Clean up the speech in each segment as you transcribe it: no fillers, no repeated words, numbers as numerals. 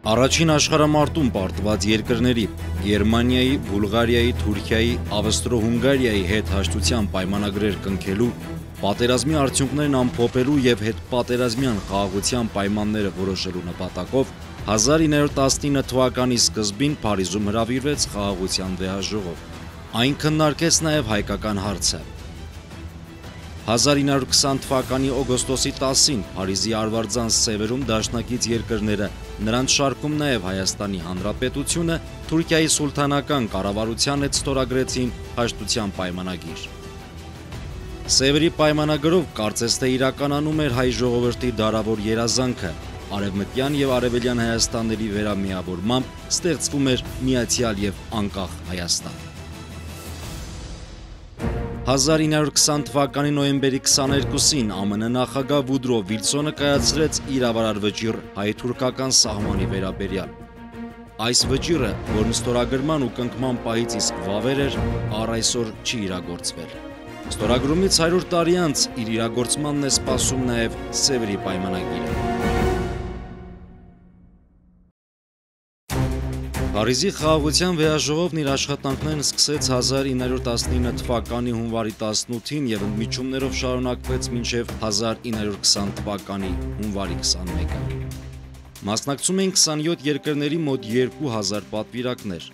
Առաջին աշխարհամարտում պարտված երկրների Գերմանիայի, Բուլղարիայի, Թուրքիայի, Ավստրո-Հունգարիայի հետ հաշտության պայմանագրեր կնքելու, պատերազմի արդյունքներն ամփոփելու եւ հետպատերազմյան խաղաղության պայմանները որոշելու նպատակով 1919 թվականի սկզբին Փարիզում հրավիրվեց խաղաղության վեհաժողով։ Այն քննարկեց նաեւ հայկական հարցը։ 1920 թվականի օգոստոսի 10-ին Փարիզի Արվարձան սևերում դաշնակից երկրները, նրանց շարքում նաև Հայաստանի Հանրապետությունը, Թուրքիայի սուլթանական կառավարության հետ ստորագրեցին հաշտության պայմանագիր։ Սևերի պայմանագրով կարծես թե իրականանում էր հայ ժողովրդի դարավոր երազանքը, արևմտյան եւ արևելյան Հայաստանների վերամիավորմամբ ստեղծվում էր միացյալ եւ անկախ Հայաստան։ 1920 թվականի նոյեմբերի 22-ին ԱՄՆ նախագահ Վուդրո Վիլսոնը կայացրեց իրավարար վճիռ հայ-թուրքական սահմանի վերաբերյալ։ Այս վճիռը, որն ստորագրման ու կնքման պահից իսկ վավեր էր, առ այսօր չի իրագործվել։ Ստորագրումից 100 տարի անց իր իրագործմանն է սպասում նաև Սևերի պայմանագիրը։ Փարիզի խաղաղության վեհաժողովն իր աշխատանքներն սկսեց 1919 թվականի հունվարի 18-ին եւ ընդմիջումներով շարունակվեց մինչեւ 1920 թվականի հունվարի 21-ը։ Մասնակցում էին 27 երկրների մոտ 2000 պատվիրակներ։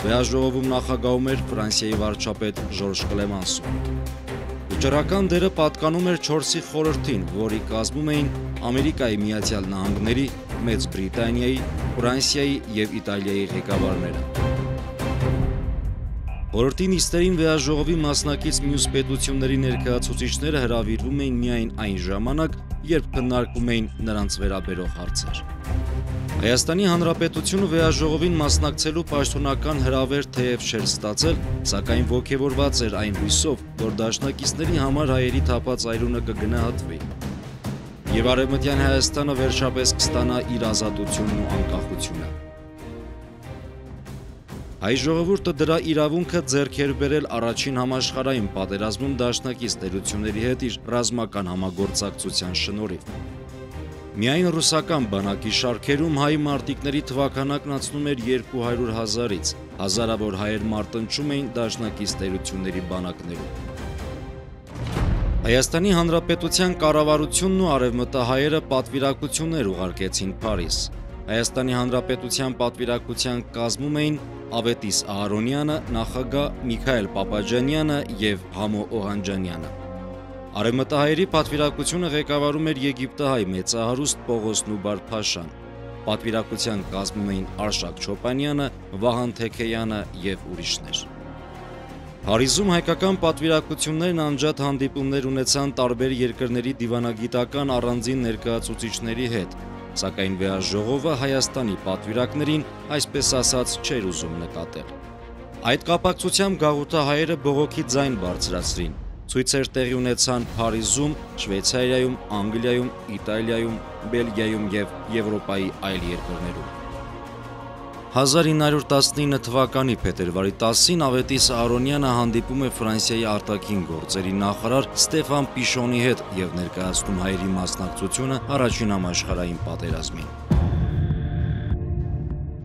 Վեհաժողովում նախագահում էր Ֆրանսիայի վարչապետ Ժորժ Կլեմանսը։ Վճռական դերը պատկանում էր 4-ի խորհրդին, որի կազմում էին Ամերիկայի Միացյալ Նահանգների, Մեծ Բրիտանիայի, Ֆրանսիայի եւ Իտալիայի ղեկավարները։ Խորհրդի նիստերին վեհաժողովի մասնակից մյուս պետությունների ներկայացուցիչները հրավիրվում էին միայն այն ժամանակ, երբ քննարկվում էին նրանց վերաբերող հարցեր։ Հայաստանի Հանրապետությունը վեհաժողովին մասնակցելու պաշտոնական հրավեր թեև չէր ստացել, սակայն ոգևորված էր այն հույսով, որ դաշնակիցների համար հայերի թափած այրունը կգնահատվի եւ Արևմտյան Հայաստանը վերջապես կստանա իր ազատությունն ու անկախությունը։ Հայ ժողովուրդը դրա իրավունքը ձեռք էր բերել առաջին համաշխարհային պատերազմում դաշնակից տերությունների հետ իր ռազմական համագործակցության շնորհիվ։ Միայն ռուսական բանակի շարքերում հայ մարտիկների թվականակն անցնում էր 200,000-ից, հազարավոր հայեր մարտնչում էին դաշնակից տերությունների բանակներում։ Հայաստանի Հանրապետության կառավարությունն ու արևմտահայերը պատվիրակություններ ուղարկեցին Փարիզ։ Հայաստանի Հանրապետության պատվիրակության կազմում էին Ավետիս Ահարոնյանը, նախագահ Միքայել Պապաջանյանը եւ Համո Օհանջանյանը։ Արևմտահայերի պատվիրակությունը ղեկավարում էր եգիպտահայ մեծահարուստ Պողոս Նուբար-փաշան։ Պատվիրակության կազմում էին Արշակ Չոպանյանը, Վահան Թեքեյանը եւ ուրիշներ։ Փարիզում հայկական պատվիրակություններն անջատ հանդիպումներ ունեցան տարբեր երկրների դիվանագիտական առանձին ներկայացուցիչների հետ, սակայն վեհաժողովը Հայաստանի պատվիրակներին, այսպես ասած, չէր ուզում նկատել։ Այդ կապակցությամբ գաղութահայերը բողոքի ձայն բարձրացրին։ Ցույցեր տեղի ունեցան Փարիզում, Շվեյցարիայում, Անգլիայում, Իտալիայում, Բելգիայում եւ Եվրոպայի այլ երկրներում։ 1919 թվականի փետրվարի 10-ին Ավետիս Ահարոնյանը հանդիպում է Ֆրանսիայի արտաքին գործերի նախարար Ստեֆան Պիշոնի հետ եւ ներկայացնում հայերի մասնակցությունը առաջին համաշխարհային պատերազմին։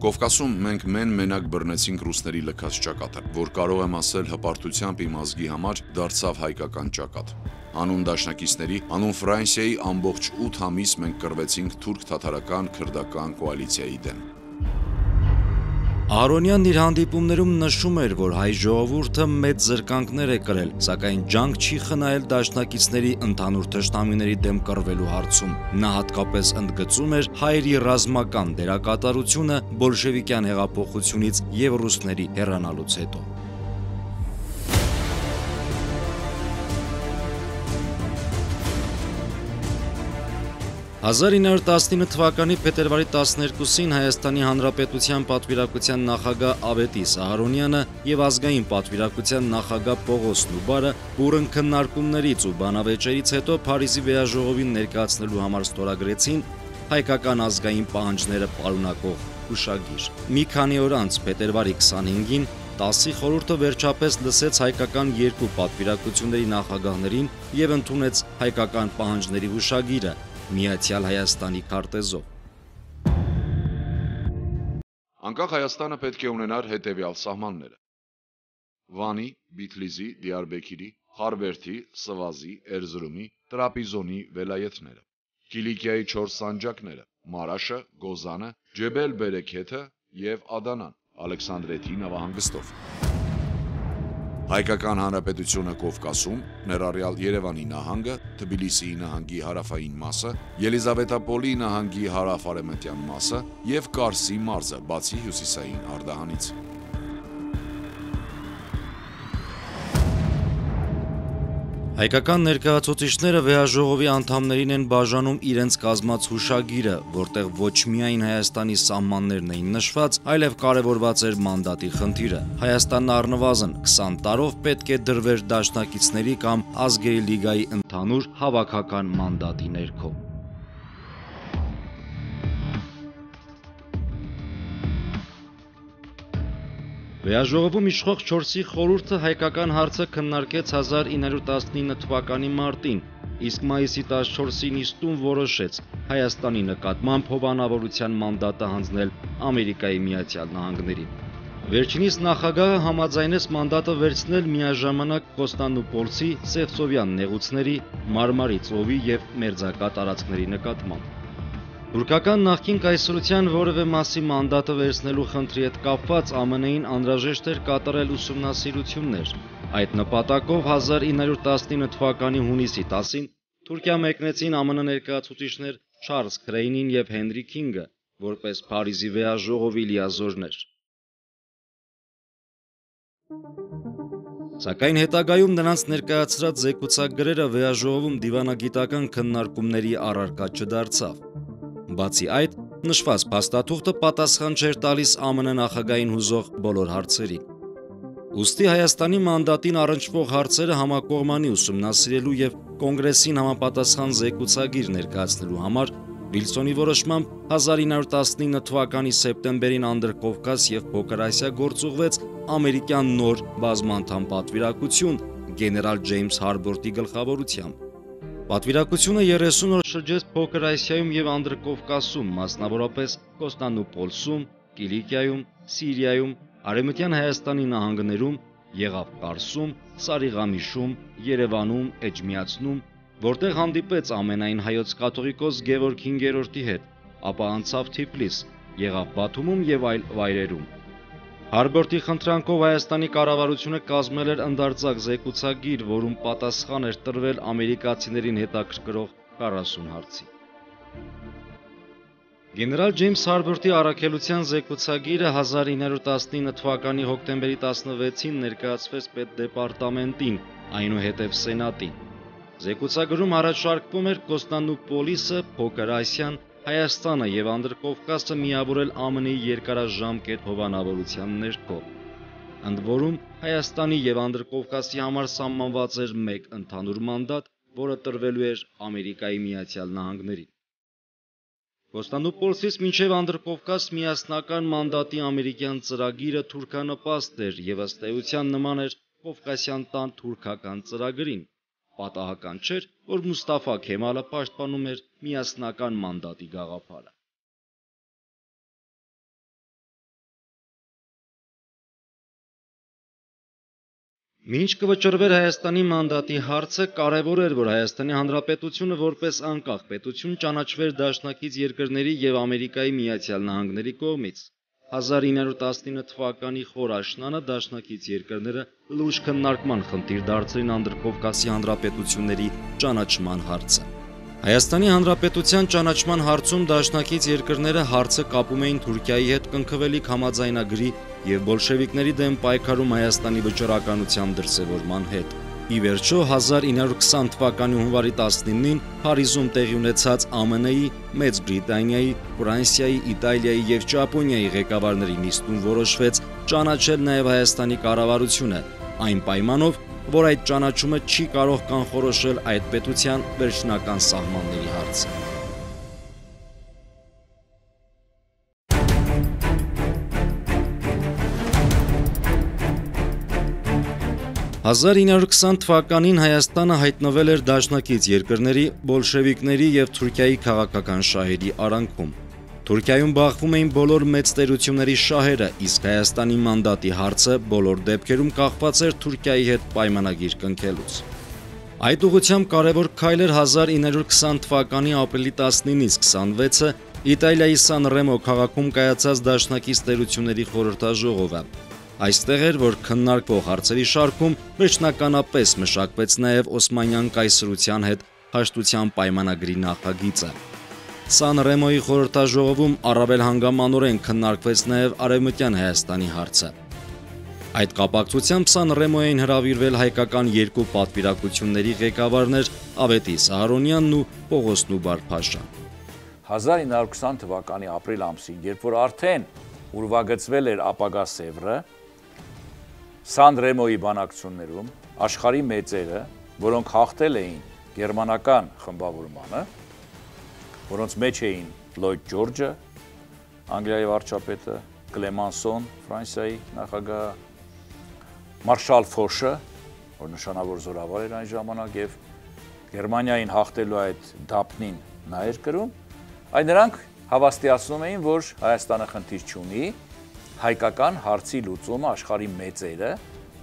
Կովկասում մենք մենակ բռնեցինք ռուսների լքած ճակատը, որ կարող եմ ասել հպարտությամբ իմ ազգի համար դարձավ հայկական ճակատ։ Անուն դաշնակիցների, անուն Ֆրանսիայի ամբողջ 8 ամիս մենք կռվեցինք թուրք-թաթարական քրդական կոալիցիայի դեմ։ Ահարոնյանն իր հանդիպումներում նշում էր, որ հայ ժողովուրդը մեծ զրկանքներ է կրել, սակայն ջանք չի խնայել դաշնակիցների ընդհանուր թշնամիների դեմ կռվելու հարցում։ Նա հատկապես ընդգծում էր հայերի ռազմական դերակատարությունը բոլշևիկյան հեղափոխությունից եւ ռուսների հեռանալուց հետո։ 1919 թվականի փետրվարի 12-ին Հայաստանի Հանրապետության պատվիրակության նախագահ Ավետիս Ահարոնյանը եւ ազգային պատվիրակության նախագահ Պողոս Նուբարը բուրըն քննարկումներից ու բանավեճերից հետո Փարիզի վեհաժողովին ներկայացնելու համար ստորագրեցին հայկական ազգային պահանջները պարունակող հուշագիր։ Մի քանի օր անց փետրվարի 25-ին 10-ի խորհուրդը վերջապես լսեց հայկական երկու պատվիրակությունների նախագահներին եւ ընդունեց հայկական պահանջների հուշագիրը Միացյալ Հայաստանի քարտեզով։ Անկախ Հայաստանը պետք է ունենար հետևյալ սահմանները. Վանի, Բիթլիզի, Դիարբեքիրի, Խարվերդի, Սվազի, Էրզրումի, Տրապիզոնի վելայեթները, Կիլիկիայի 4 սանջակները, Մարաշը, Գոզանը, Ջեբել Բերեքեթը եւ Ադանան, Ալեքսանդրեթի նավահանգստով։ Հայկական Հանրապետությունը Կովկասում, ներառյալ Երևանի նահանգը, Թբիլիսիի նահանգի հարավային մասը, Ելիզավետապոլի նահանգի հարավ-արևմտյան մասը եւ Կարսի մարզը, բացի հյուսիսային Արդահանից։ Հայկական ներկայացուցիչները վեհաժողովի անդամներին են բաժանում իրենց կազմած հուշագիրը, որտեղ ոչ միայն Հայաստանի սահմաններն էին նշված, այլև կարևորված էր մանդատի խնդիրը։ Հայաստանն առնվազն 20 տարով պետք է դրվեր դաշնակիցների կամ ազգերի լիգայի ընդհանուր հավաքական մանդատի ներքո։ Վեհաժողովում իշխող 4-ի խորհուրդը հայկական հարցը քննարկեց 1919 թվականի մարտին, իսկ մայիսի 14-ին նիստում որոշեց Հայաստանի նկատմամբ հովանավորության մանդատը հանձնել Ամերիկայի Միացյալ Նահանգներին։ Վերջինիս նախագահը համաձայնեց մանդատը վերցնել միաժամանակ Կոստանդնուպոլսի, Սևծովյան նեղուցների, Մարմարի ծովի եւ մերձակա տարածքների նկատմամբ։ Թուրքական նախկին կայսրության որևէ մասի մանդատը վերցնելու խնդրի հետ կապված ԱՄՆ-ին անհրաժեշտ էր կատարել ուսումնասիրություններ։ Այդ նպատակով 1919 թվականի հունիսի 10-ին Թուրքիա մեկնեցին ԱՄՆ ներկայացուցիչներ Չարլզ Քրեյնին եւ Հենրի Քինգը, որպես Փարիզի վեհաժողովի լիազորներ։ Սակայն հետագայում նրանց ներկայացրած զեկուցակագրերը վեհաժողովում դիվանագիտական քննարկումների առարկա չդարձավ։ Բացի այդ, նշված փաստաթուղթը պատասխան չէր տալիս ԱՄՆ նախագահային հուզող բոլոր հարցերին։ Ուստի Հայաստանի մանդատին առնչվող հարցերը համակողմանի ուսումնասիրելու եւ կոնգրեսին համապատասխան զեկուցագիր ներկայացնելու համար Վիլսոնի որոշմամբ 1919 թվականի սեպտեմբերին Անդրկովկաս եւ Փոքր Ասիա գործուղվեց ամերիկյան նոր բազմանդամ պատվիրակություն գեներալ Ջեյմս Հարբորտի գլխավորությամբ։ Պատվիրակությունը 30 օր շրջեց Փոքր Ասիայում եւ Անդրկովկասում, մասնավորապես Կոստանդնուպոլսում, Կիլիկիայում, Սիրիայում, Արևմտյան Հայաստանի նահանգներում, եղավ Կարսում, Սարիղամիշում, Երևանում, Էջմիածնում, որտեղ հանդիպեց ամենայն հայոց կաթողիկոս Գևորգ 5-րդի հետ, ապա անցավ Թիֆլիս, եղավ Բաթումում եւ այլ վայրերում։ Հարբորտի խնդրանքով Հայաստանի կառավարությունը կազմել էր ընդարձակ զեկուցագիր, որում պատասխան էր տրվել ամերիկացիներին հետաքրքրող 40 հարցի։ Գեներալ Ջեյմս Հարբորտի առաքելության զեկուցագիրը 1919 թվականի հոկտեմբերի 16-ին ներկայացվեց պետդեպարտամենտին, այնուհետև Սենատին։ Զեկուցագրում առաջարկվում էր Կոստանդնուպոլիսը, Փոքր Ասիան, Հայաստանը եւ Անդրկովկասը միավորել ԱՄՆ-ի երկարաժամկետ հովանավորության ներքո։ Ընդ որում Հայաստանի եւ Անդրկովկասի համար սահմանված էր մեկ ընդհանուր մանդատ, որը տրվելու էր Ամերիկայի Միացյալ Նահանգներին։ Կոստանդնուպոլսից մինչև Անդրկովկաս միասնական մանդատի ամերիկյան ծրագիրը թուրքանպաստ էր եւ ըստ էության նման էր Կովկասյան տան թուրքական ծրագրին։ Պատահական չէր, որ Մուստաֆա Քեմալը պաշտպանում էր միասնական մանդատի գաղափարը։ Մինչ կվճռվեր Հայաստանի մանդատի հարցը, կարևոր էր, որ Հայաստանի Հանրապետությունը որպես անկախ պետություն ճանաչվեր դաշնակից երկրների եւ Ամերիկայի Միացյալ Նահանգների կողմից։ 1919 թվականի խոր աշնանը դաշնակից երկրները լուրջ քննարկման խնդիր դարձրին Անդրկովկասի հանրապետությունների ճանաչման հարցը։ Հայաստանի Հանրապետության ճանաչման հարցում դաշնակից երկրները հարցը կապում էին Թուրքիայի հետ կնքվելիք համաձայնագրի եւ բոլշևիկների դեմ պայքարում Հայաստանի վճռականության դրսևորման հետ։ Ի վերջո 1920 թվականի հունվարի 19-ին Փարիզում տեղի ունեցած ԱՄՆ-ի, Մեծ Բրիտանիայի, Ֆրանսիայի, Իտալիայի եւ Ճապոնիայի ղեկավարների նիստում որոշվեց ճանաչել նաեւ Հայաստանի կառավարությունը, այն պայմանով, որ այդ ճանաչումը չի կարող կանխորոշել այդ պետության վերջնական սահմանների հարցը։ 1920 թվականին Հայաստանը հայտնվել էր դաշնակից երկրների, բոլշևիկների եւ Թուրքիայի քաղաքական շահերի արանքում։ Թուրքիայում բախվում էին բոլոր մեծ տերությունների շահերը, իսկ Հայաստանի մանդատի հարցը բոլոր դեպքերում կախված էր Թուրքիայի հետ պայմանագիր կնքելուց։ Այդ ուղղությամբ կարևոր քայլ էր 1920 թվականի ապրիլի 19-ից 26-ը Իտալիայի Սան Ռեմո քաղաքում կայացած դաշնակից տերությունների խորհրդաժողովը։ Այստեղ էր, որ քննարկվող հարցերի շարքում վերջնականապես մշակվեց նաև Օսմանյան կայսրության հետ հաշտության պայմանագրի նախագիծը։ Սան Ռեմոյի խորհրդաժողովում առավել հանգամանորեն քննարկվեց նաև Արևմտյան Հայաստանի հարցը։ Այդ կապակցությամբ Սան Ռեմոյին հրավիրվել հայկական երկու պատվիրակությունների ղեկավարներ Ավետիս Ահարոնյանն ու Պողոս Նուբար-Փաշան։ 1920 թվականի ապրիլ ամսին, երբ որ արդեն ուրվագծվել էր ապագա Սևրը, Սան Ռեմոյի բանակցություններում աշխարհի մեծերը, որոնք հաղթել էին գերմանական խմբավորմանը, որոնց մեջ էին Լոյդ Ջորջը, Անգլիայի վարչապետը, Կլեմանսոն, Ֆրանսիայի նախագահը, Մարշալ Ֆոշը, որ նշանավոր զորավար էր այն ժամանակ եւ Գերմանիային հաղթելու այդ դափնին նա էր կրում, այդ նրանք հավաստիացնում էին, որ Հայաստանը խնդիր չունի, հայկական հարցի լուծումը աշխարհի մեծերը,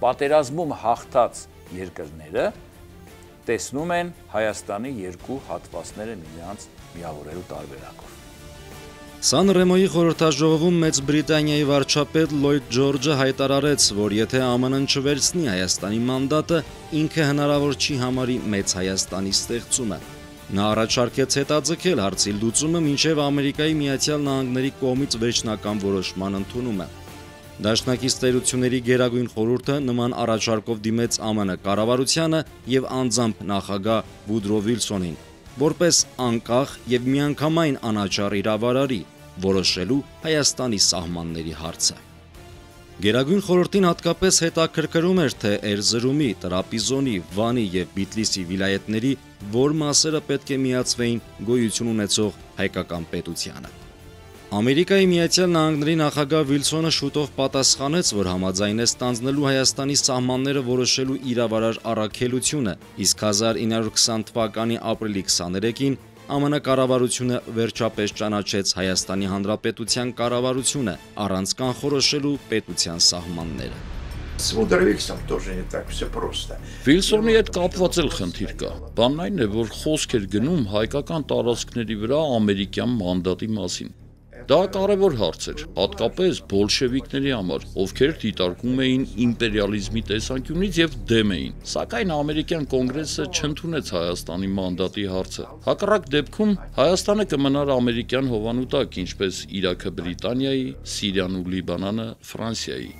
պատերազմում հաղթած երկրները տեսնում են Հայաստանի երկու հատվածները միմյանց միավորելու տարբերակով։ Սան Ռեմոյի խորհրդաժողովում Մեծ Բրիտանիայի վարչապետ Լոյդ Ջորջը հայտարարեց, որ եթե ԱՄՆ-ն չվերցնի Հայաստանի մանդատը, ինքը հնարավոր չի համարի Մեծ Հայաստանի ստեղծումը։ Նա առաջարկեց հետաձգել հարցի լուծումը մինչև Ամերիկայի Միացյալ Նահանգների կողմից վերջնական որոշման ընդունումը։ Դաշնակից տերությունների գերագույն խորհուրդը նման առաջարկով դիմեց ԱՄՆ կառավարությանը եւ անձամբ նախագահ Վուդրո Վիլսոնին, որպես անկախ եւ միանգամայն անաչառ իրավարարի որոշելու Հայաստանի սահմանների հարցը։ Գերագույն խորհրդին հատկապես հետաքրքրում էր, թե Էրզրումի, Տրապիզոնի, Վանի եւ Բիթլիսի վիլայեթների որ մասերը պետք է միացվեին գոյություն ունեցող հայկական պետությանը։ Ամերիկայի Միացյալ Նահանգների նախագահ Վիլսոնը շուտով պատասխանեց, որ համաձայն է ստանձնելու Հայաստանի սահմանները որոշելու իրավարար առաքելությունը, իսկ 1920 թվականի ապրիլի 23-ին ԱՄՆ կառավարությունը վերջապես ճանաչեց Հայաստանի Հանրապետության կառավարությունը առանց կանխորոշելու պետության սահմանները։ С Мудровексом тоже не так все просто. Վիլսոնի հետ կապված էլ խնդիր կա։ Բանն այն է, որ խոսք էր գնում հայկական տարածքների վրա ամերիկյան մանդատի մասին։ Դա կարևոր հարց էր, հատկապես բոլշևիկների համար, ովքեր դիտարկում էին իմպերիալիզմի տեսանկյունից եւ դեմ էին։ Սակայն ամերիկյան կոնգրեսը չընդունեց Հայաստանի մանդատի հարցը։ Հակառակ դեպքում Հայաստանը կմնար ամերիկյան հովանու տակ, ինչպես Իրաքը Բրիտանիայի, Սիրիան ու Լիբանանը Ֆրանսիայի։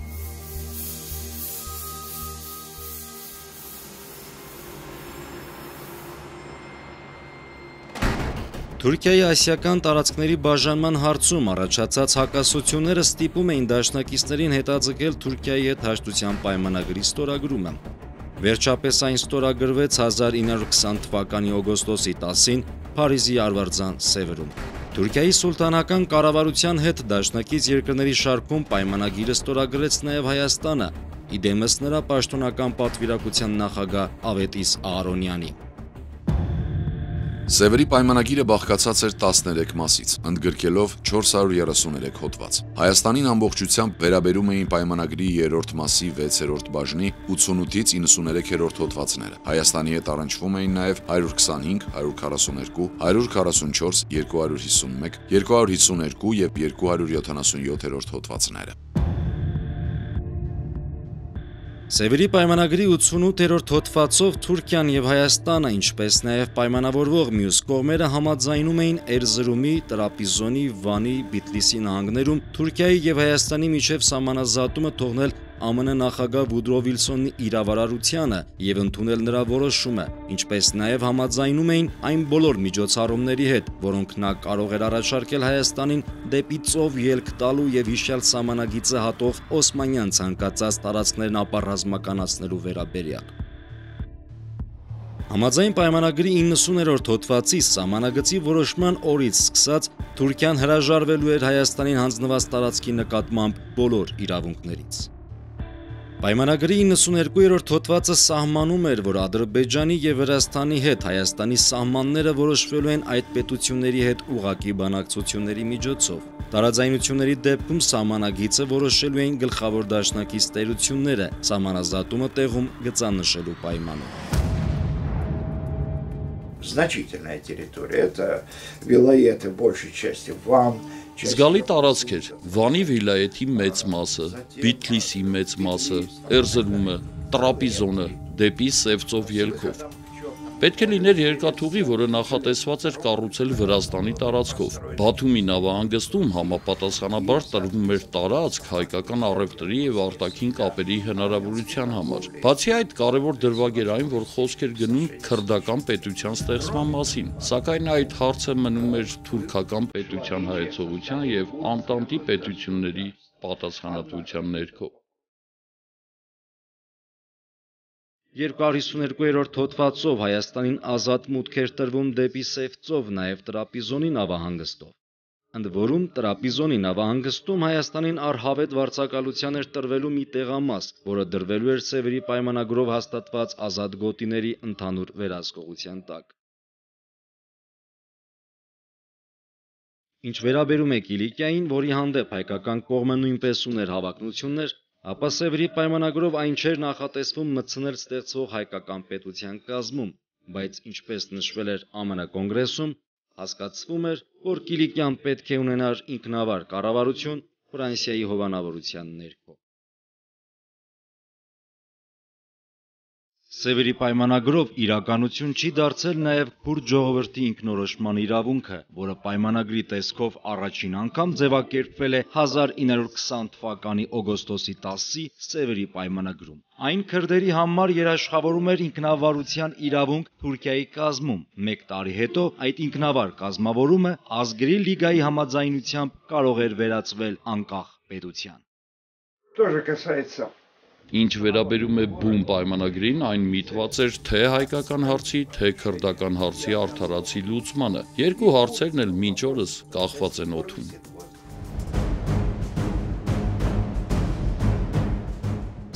Թուրքիայի ասիական տարածքների բաժանման հարցում առաջացած հակասությունները ստիպում էին դաշնակիցներին հետաձգել Թուրքիայի հետ հաշտության պայմանագրի ստորագրումը։ Վերջապես այն ստորագրվեց 1920 թվականի օգոստոսի 10-ին Փարիզի Արվարձան Սևրում։ Թուրքիայի սուլտանական կառավարության հետ դաշնակից երկրների շարքում պայմանագիրը ստորագրեց նաև Հայաստանը, իդեմս նրա պաշտոնական պատվիրակության նախագահ Ավետիս Ահարոնյանի։ Սևերի պայմանագիրը բաղկացած էր 13 մասից, ընդգրկելով 433 հոդված։ Հայաստանին ամբողջությամբ վերաբերում էին պայմանագրի 3-րդ մասի 6-րդ բաժնի 88-ից 93-րդ հոդվածները։ Հայաստանի հետ առնչվում էին նաև 125, 142, 144, 251, 252 եւ 277-րդ հոդվածները։ Սևերի պայմանագրի 88-րդ հոդվածով Թուրքիան եւ Հայաստանը, ինչպես նաեւ պայմանավորվող մյուս կողմերը համաձայնում էին Էրզրումի, Տրապիզոնի, Վանի, Բիթլիսի նահանգներում Թուրքիայի եւ Հայաստանի միջև սահմանազատումը թողնել ԱՄՆ նախագահ Վուդրո Վիլսոնի իրավարարությանը եւ ընդունել նրա որոշումը, ինչպես նաեւ համաձայնում էին այն բոլոր միջոցառումների հետ, որոնք նա կարող էր առաջարկել Հայաստանին դեպի ծով ելք տալու եւ հիշյալ սահմանագիծը հատող Օսմանյան ցանկացած տարածքներն ապառազմականացնելու վերաբերյալ։ Համաձայն պայմանագրի 90-րդ հոդվածի սահմանագծի որոշման օրից սկսած Թուրքիան հրաժարվելու էր Հայաստանին հանձնված տարածքի նկատմամբ բոլոր իրավունքներից։ Պայմանագրի 92-րդ հոդվածը սահմանում էր, որ Ադրբեջանի եւ Վրաստանի հետ Հայաստանի սահմանները որոշվելու են այդ պետությունների հետ ուղղակի բանակցությունների միջոցով։ Տարաձայնությունների դեպքում սահմանագիծը որոշելու էին գլխավոր դաշնակից տերությունները, սահմանազատումը տեղում գծանշելու պայմանով։ Значительная территория, это вилаеты большей части Ван. Զգալի տարածք էր Վանի վիլայեթի մեծ մասը, Բիթլիսի մեծ մասը, Էրզրումը, Տրապիզոնը, դեպի Սևծով ելքով։ Պետք է լիներ երկաթուղի, որը նախատեսված էր կառուցել Վրաստանի տարածքով։ Բաթումի նավահանգստում համապատասխանաբար տրվում էր տարածք հայկական առևտրի եւ արտաքին կապերի հնարավորության համար։ Բացի այդ, կարևոր դրվագ էր այն, որ խոսք էր գնում քրդական պետության ստեղծման մասին, սակայն այդ հարցը մնում էր թուրքական պետության հայեցողության եւ Անտանտի պետությունների պատասխանատվության ներքո։ 252-րդ հոդվածով Հայաստանին ազատ մուտք էր տրվում դեպի Սևծով, նաև Տրապիզոնի նավահանգստով։ Ընդ որում Տրապիզոնի նավահանգստում Հայաստանին առհավետ վարձակալության էր տրվելու մի տեղամաս, որը դրվելու էր Սևերի պայմանագրով հաստատված ազատ գոտիների ընդհանուր վերահսկողության տակ։ Ինչ վերաբերում է Կիլիկիային, որի հանդեպ հայկական կողմը նույնպես ուներ հավակնություններ, ապա Սևերի պայմանագրով այն չէր նախատեսվում մտցնել ստեղծվող հայկական պետության կազմում, բայց ինչպես նշվել էր ԱՄՆ կոնգրեսում, հասկացվում էր, որ Կիլիկիան պետք է ունենար ինքնավար կառավարություն Ֆրանսիայի հովանավորության ներքո։ Սևերի պայմանագրով իրականություն չի դարձել նաև քուրդ ժողովրդի ինքնորոշման իրավունքը, որը պայմանագրի տեսքով առաջին անգամ ձևակերպվել է 1920 թվականի օգոստոսի 10-ի Սևերի պայմանագրում։ Այն քրդերի համար երաշխավորում էր ինքնավարության իրավունք Թուրքիայի կազմում։ Մեկ տարի հետո այդ ինքնավար կազմավորումը ազգերի լիգայի համաձայնությամբ կարող էր վերածվել անկախ պետության։ Тоже касается. Ինչ վերաբերում է բուն պայմանագրին, այն միտված էր թե հայկական հարցի, թե քրդական հարցի արդարացի լուծմանը։ Երկու հարցերն էլ մինչ օրս կախված են օդում։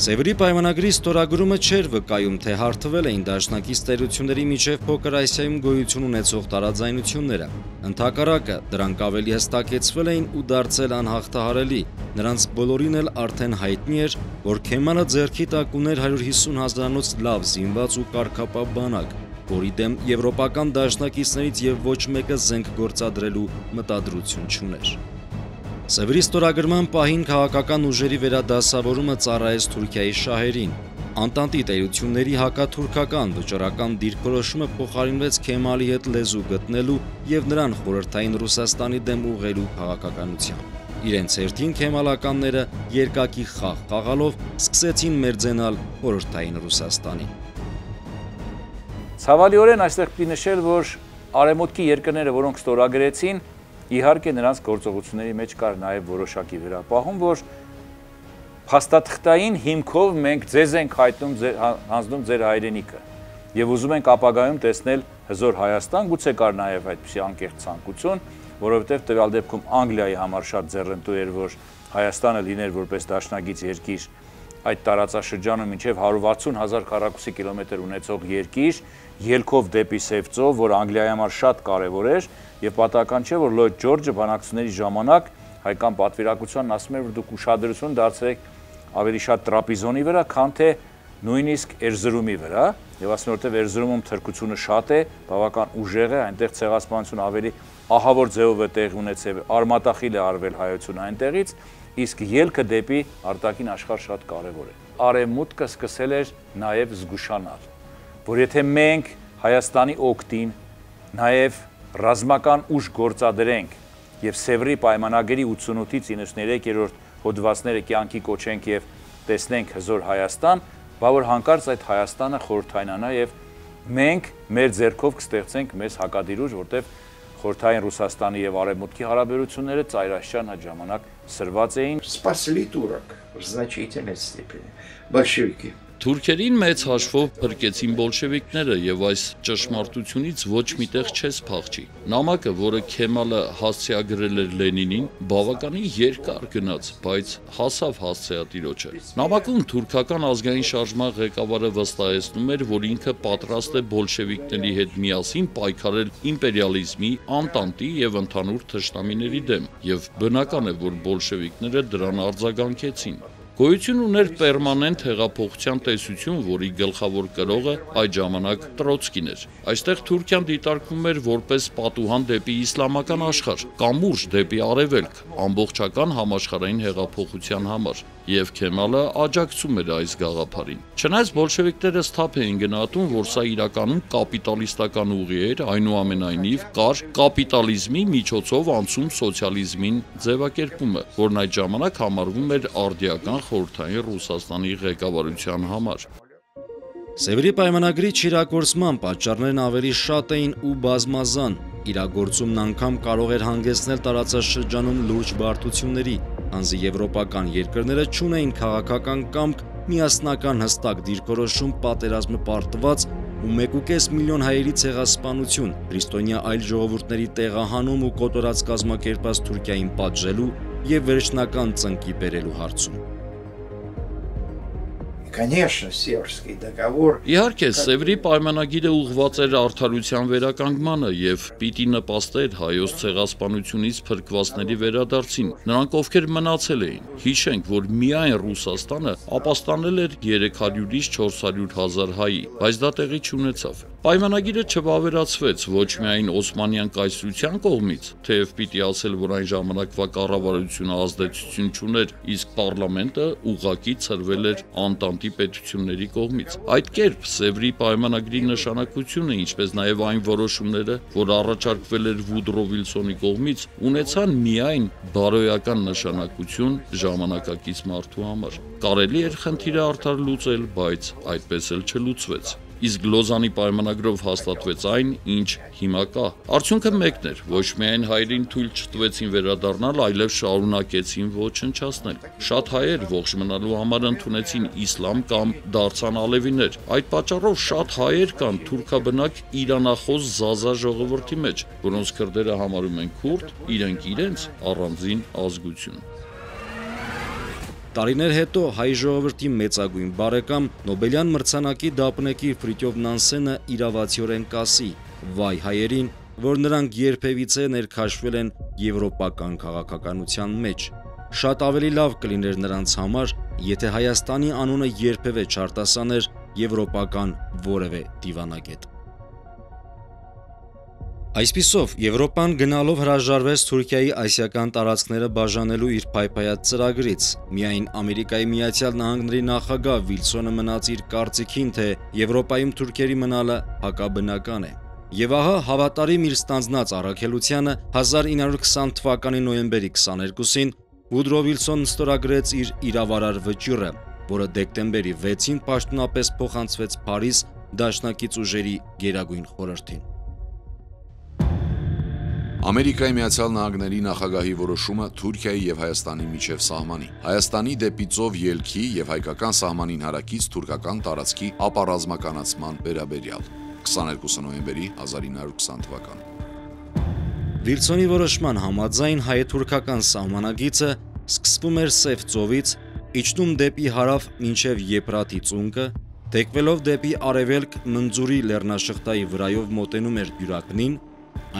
Սևերի պայմանագրի ստորագրումը չէր վկայում, թե հարթվել էին դաշնակից տերությունների միջև Փոքր Ասիայում գոյություն ունեցող տարաձայնությունները։ Ընդհակառակը, դրանք ավելի հստակեցվել էին ու դարձել անհաղթահարելի։ Նրանց բոլորին էլ արդեն հայտնի էր, որ Քեմալը ձեռքի տակ ուներ 150 հազարանոց լավ զինված ու կարգապահ բանակ, որի դեմ եվրոպական դաշնակիցներից եւ ոչ մեկը զենք գործադրելու մտադրություն չուներ։ Սևերի ստորագրման պահին քաղաքական ուժերի վերադասավորումը ծառայեց Թուրքիայի շահերին։ Անտանտի տերությունների հակաթուրքական վճռական դիրքորոշումը փոխարինվեց Քեմալի հետ լեզու գտնելու եւ նրան խորհրդային Ռուսաստանի դեմ ուղղելու քաղաքականությամբ։ Իրենց հերթին քեմալականները երկակի խաղ խաղալով սկսեցին մերձենալ խորհրդային Ռուսաստանին։ Ցավալիորեն այստեղ պիտի նշել, որ արևմուտքի երկրները, որոնք ստորագրեցին, իհարկե նրանց գործողությունների մեջ կար նաև որոշակի վերապահում, որ փաստաթղթային հիմքով մենք ձեզ ենք հանձնում ձեր հայրենիքը եւ ուզում ենք ապագայում տեսնել հզոր Հայաստան, գուցե կար նաև այդպիսի անկեղծ ցանկություն, որովհետեւ տվյալ դեպքում Անգլիայի համար շատ ձեռնտու էր, որ Հայաստանը լիներ որպես դաշնակից երկիր այդ տարածաշրջանում մինչև 160,000 քառակուսի կիլոմետր ունեցող երկիր, ելքով դեպի Սևծով, որ Անգլիայի համար շատ կարևոր էր, եւ պատահական չէ, որ Լոյդ Ջորջը բանակցությունների ժամանակ հայկական պատվիրակությանն ասում էր, որ դուք ուշադրություն դարձրեք ավելի շատ Տրապիզոնի վրա, քան թե նույնիսկ Էրզրումի վրա, եւ ասում որ Էրզրումում թրքությունը շատ է, բավական ուժեղ է, այնտեղ ցեղասպանություն ավելի ահավոր ձևով է տեղի ունեցել, արմատախիլ է արվել հայությունը այնտեղից, իսկ ելքը դեպի արտաքին աշխարհ շատ կարևոր է։ Արևմուտքը սկսել էր նաեւ զգուշանալ, որ եթե մենք Հայաստանի օգտին նաեւ ռազմական ուժ գործադրենք եւ Սևերի պայմանագրի 88-ից 93-րդ հոդվածները կյանքի կոչենք եւ տեսնենք հզոր Հայաստան, բա որ հանկարծ այդ Հայաստանը խորհրդայնանա եւ մենք մեր ձեռքով կստեղծենք մեզ հակադիր ուժ, որտեղ խորհրդային Ռուսաստանի եւ Արևմուտքի հարաբերությունները ծայրաշրջան այդ ժամանակ սրված էին։ Спасли турок в значительной степени. Большевики. Թուրքերին մեծ հաշվով փրկեցին բոլշևիկները եւ այս ճշմարտությունից ոչ միտեղ չես փախչի։ Նամակը, որը Քեմալը հասցեագրել էր Լենինին, բավականին երկար գնաց, բայց հասավ հասցեատիրոջը։ Նամակում թուրքական ազգային շարժման ղեկավարը վստահեցնում էր, որ ինքը պատրաստ է բոլշևիկների հետ միասին պայքարել իմպերիալիզմի, անտանտի եւ ընդհանուր թշնամիների դեմ, եւ բնական է, որ բոլշևիկները դրան արձագանքեցին։ Գոյություն ուներ պերմանենտ հեղափոխության տեսություն, որի գլխավոր կրողը այդ ժամանակ Տրոցկին էր։ Այստեղ Թուրքիան դիտարկվում էր որպես պատուհան դեպի իսլամական աշխարհ, կամուրջ դեպի արևելք, ամբողջական համաշխարհային հեղափոխության համար, եւ Քեմալը աջակցում էր այս գաղափարին։ Չնայած բոլշևիկները սթափ էին գնահատում, որ սա իրականում կապիտալիստական ուղի էր, այնուամենայնիվ կար կապիտալիզմի միջոցով անցում սոցիալիզմին ձևակերպումը, որն այդ ժամանակ համարվում էր արդիական խորհրդային Ռուսաստանի ղեկավարության համար։ Սևրի պայմանագրի չիրագործման պատճառներն ավելի շատ էին ու բազմազան, իրագործումն անգամ կարող էր հանգեցնել տարածաշրջանում լուրջ բարդությունների, քանզի եվրոպական երկրները չունեին քաղաքական կամք միասնական հստակ դիրքորոշում պատերազմը պարտված ու 1.5 միլիոն հայերի ցեղասպանություն, քրիստոնյա այլ ժողովուրդների տեղահանում ու կոտորած կազմակերպած Թուրքիային պատժելու եւ վերջնական ծնկի բերելու հարցում։ Конечно, Северский договор. Իհարկե, Սևրի պայմանագիրը ուղղված էր արդարության վերականգմանը եւ պիտի նպաստեր հայոց ցեղասպանությունից փրկվածների վերադարձին, նրանք ովքեր մնացել էին։ Հիշենք, որ միայն Ռուսաստանը ապաստանել էր 300-ից 400 հազար հայի, բայց դա տեղի չունեցավ։ Պայմանագիրը չվավերացվեց ոչ միայն Օսմանյան կայսրության կողմից, թեև պիտի ասել, որ այն ժամանակվա կառավարությունը ազդեցություն չուներ, իսկ պարլամենտը ուղղակի ցրվել էր անտանտի պետությունների կողմից։ Այդ կերպ Սևրի պայմանագրի նշանակությունը, ինչպես նաև այն որոշումները, որ առաջարկվել էր Վուդրո Վիլսոնի կողմից, ունեցան միայն բարոյական նշանակություն ժամանակակից մարդու համար։ Կարելի էր խնդիրը արդար լուծել, բայց այդպես էլ չլուծվեց։ Իսկ Լոզանի պայմանագրով հաստատվեց այն, ինչ հիմա կա։ Արդյունքը մեկն էր, ոչ միայն հայերին թույլ չտվեցին վերադառնալ, այլև շարունակեցին ոչնչացնել։ Շատ հայեր ողջ մնալու համար ընդունեցին իսլամ կամ դարձան ալևիներ։ Այդ պատճառով շատ հայեր կան թուրքաբնակ իրանախոս Զազա ժողովրդի մեջ, որոնց քրդերը համարում են քուրդ, իրենք իրենց առանձին ազգություն։ Տարիներ հետո հայ ժողովրդի մեծագույն բարեկամ Նոբելյան մրցանակի դափնեկիր Ֆրիտյոֆ Նանսենը իրավացիորեն կասի. «Վայ հայերին, որ նրանք երբևիցե ներքաշվել են եվրոպական քաղաքականության մեջ։ Շատ ավելի լավ կլիներ նրանց համար, եթե Հայաստանի անունը երբևէ չարտասաներ եվրոպական որևէ դիվանագետ»։ Այսպիսով, Եվրոպան գնալով հրաժարվեց Թուրքիայի ասիական տարածքները բաժանելու իր փայփայած ծրագրից։ Միայն Ամերիկայի Միացյալ Նահանգների նախագահ Վիլսոնը մնաց իր կարծիքին, թե Եվրոպայում թուրքերի մնալը հակաբնական է։ Եվ ահա հավատարիմ իր ստանձնած առաքելությանը 1920 թվականի նոյեմբերի 22-ին Վուդրո Վիլսոնն ստորագրեց իր իրավարար վճիռը, որը դեկտեմբերի 6-ին պաշտոնապես փոխանցվեց Փարիզ դաշնակից ուժերի գերագույն խորհրդին։ Ամերիկայի Միացյալ Նահանգների նախագահի որոշումը Թուրքիայի եւ Հայաստանի միջև սահմանի, Հայաստանի դեպի ծով ելքի եւ հայկական սահմանին հարակից թուրքական տարածքի ապառազմականացման վերաբերյալ 22 նոյեմբերի 1920 թվական։ Վիլսոնի որոշման համաձայն հայ-թուրքական սահմանագիծը սկսվում էր Սև ծովից, իջնում դեպի հարավ մինչև Եփրատի ծունկը, թեքվելով դեպի արևելք Մնձուրի լեռնաշղթայի վրայով մոտենում էր Բյուրակնին,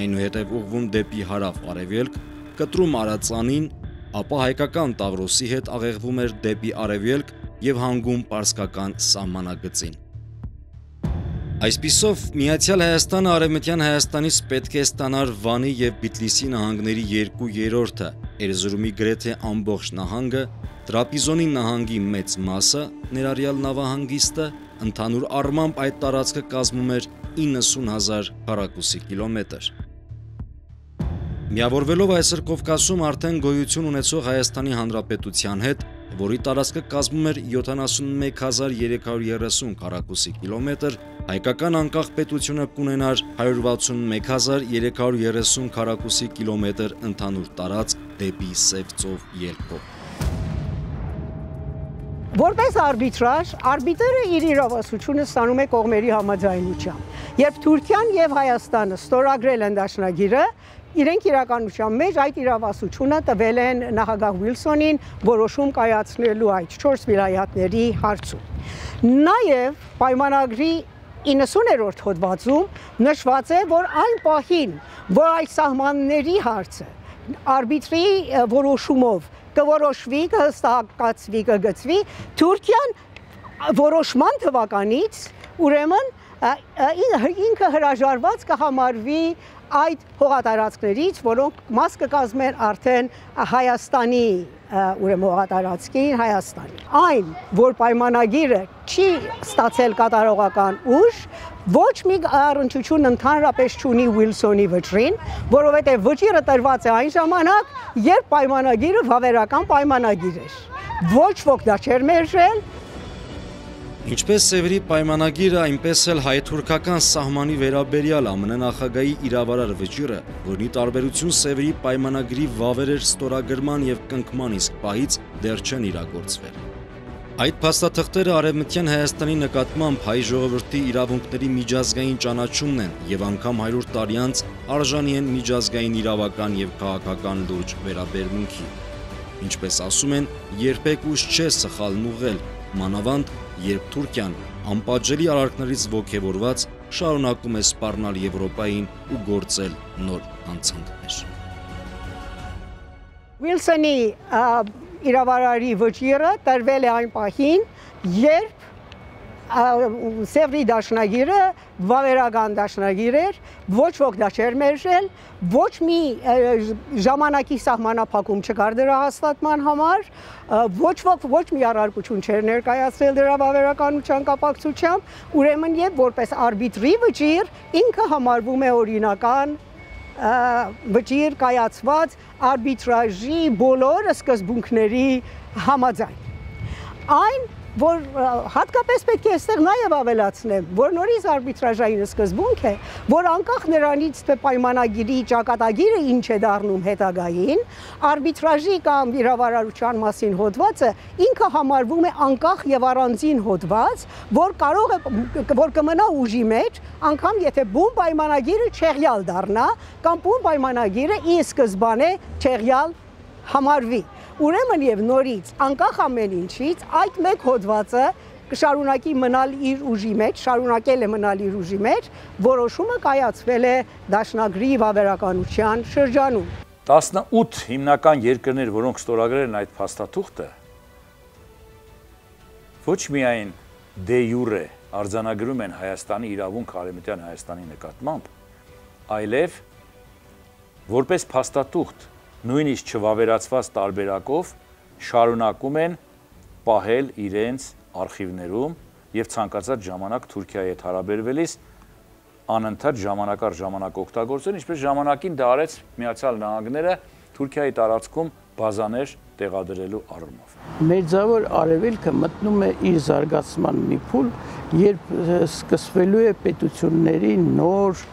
այնուհետև ուղղվում դեպի հարավ-արևելք, կտրում Արածանին, ապա հայկական Տավրոսի հետ աղեղվում էր դեպի արևելք եւ հանգում պարսկական սահմանագծին։ Այսպիսով, Միացյալ Հայաստանը Արևմտյան Հայաստանից պետք է ստանար Վանի եւ Բիթլիսի նահանգների 2/3-ը, Էրզրումի գրեթե ամբողջ նահանգը, Տրապիզոնի նահանգի մեծ մասը, ներառյալ նավահանգիստը, ընդհանուր առմամբ այդ տարածքը կազմում էր 90,000 քառակուսի կիլոմետր։ Միավորվելով այսօր Կովկասում արդեն գոյություն ունեցող Հայաստանի Հանրապետության հետ, որի տարածքը կազմում էր 71,330 քառակուսի կիլոմետր, հայկական անկախ պետությունը կունենար 161,330 քառակուսի կիլոմետր ընդհանուր տարածք դեպի Սև ծով ելքով։ Որպես արբիտրաժ, արբիտրը իր իրավասությունը ստանում է կողմերի համաձայնությամբ։ Երբ Թուրքիան եւ Հայաստանը ստորագրել են դաշնագիրը, իրենք իրականության մեջ այդ իրավասությունը տվել են նախագահ Ուիլսոնին որոշում կայացնելու այդ 4 վիլայաթների հարցում։ Նաեւ պայմանագրի 90-րդ հոդվածում նշված է, որ այն պահին, որ այդ սահմանների հարցը արբիտրի որոշումով կորոշվի, կհստակացվի, կգծվի, Թուրքիան որոշման թվականից ուրեմն ինքը հրաժարված կհամարվի այդ հողատարածքներից, որոնք մաս կկազմեն արդեն Հայաստանի ուրեմն հողատարածքին Հայաստանի։ Այն, որ պայմանագիրը չի ստացել կատարողական ուժ, ոչ մի առնչություն ընդհանրապես չունի Ուիլսոնի վճռին, որովհետև վճիռը տրված է այն ժամանակ, երբ պայմանագիրը վավերական պայմանագիր էր։ Ոչ ոք դա չէր մերժել։ Ինչպես Սևրի պայմանագիրը, այնպես էլ հայ-թուրքական սահմանի վերաբերյալ ԱՄՆ նախագահի իրավարար վճիռը, որի տարբերություն Սևրի պայմանագրի վավերեր ստորագրման եւ կնքման իսկ պահից դեռ չեն իրագործվել։ Այդ փաստաթղթերը Արևմտյան Հայաստանի նկատմամբ հայ ժողովրդի իրավունքների միջազգային ճանաչումն են եւ անգամ 100 տարի անց արժանի են միջազգային իրավական եւ քաղաքական լուրջ վերաբերմունքի։ Ինչպես ասում են, երբեք ուժ չէ սխալն ուղղել, մանավանդ երբ Թուրքիան անպատժելի արարքներից ոգևորված շարունակում է սպառնալ Եվրոպային ու գործել նոր անցանքներ։ Ուիլսոնի իրավարարի վճիռը տրվել է այն պահին, երբ Սևրի դաշնագիրը վավերական դաշնագիր էր, ոչ ոք դա չէր մերժել, ոչ մի ժամանակի սահմանափակում չկար դրա հաստատման համար, ոչ մի առարկություն չէր ներկայացրել դրա վավերականության կապակցությամբ, ուրեմն եւ որպես արբիտրի վճիռ ինքը համարվում է օրինական վճիռ կայացված արբիտրաժի բոլոր սկզբունքների համաձայն։ Այն որ հատկապես պետք է այստեղ նաև ավելացնեմ, որ նորից արբիտրաժային սկզբունք է, որ անկախ նրանից թե պայմանագիրի ճակատագիրը ինչ է դառնում հետագային, արբիտրաժի կամ իրավարարության մասին հոդվածը ինքը համարվում է անկախ եւ առանձին հոդված, որ կարող է որ կմնա ուժի մեջ, անգամ եթե բուն պայմանագիրը չեղյալ դառնա, կամ բուն պայմանագիրը ի սկզբանե չեղյալ համարվի։ Ուրեմն եւ նորից, անկախ ամեն ինչից, այդ մեկ հոդվածը կշարունակի մնալ իր ուժի մեջ, շարունակել է մնալ իր ուժի մեջ, որոշումը կայացվել է դաշնագրի վավերականության շրջանում։ 18 հիմնական երկրներ, որոնք ստորագրել են այդ փաստաթուղթը, ոչ միայն դե յուրե արձանագրում են Հայաստանի իրավունք Արևմտյան Հայաստանի նկատմամբ, այլև որպես փաստաթուղթ նույնիսկ չվավերացված տարբերակով շարունակում են պահել իրենց արխիվներում եւ ցանկացած ժամանակ Թուրքիայի հետ հարաբերվելիս անընդհատ ժամանակ առ ժամանակ օգտագործեն, ինչպես ժամանակին դա արեց Միացյալ Նահանգները Թուրքիայի տարածքում բազաներ տեղադրելու առումով։ Մեծավոր արևելքը մտնում է իր զարգացման մի փուլ, երբ սկսվելու է պետությունների նոր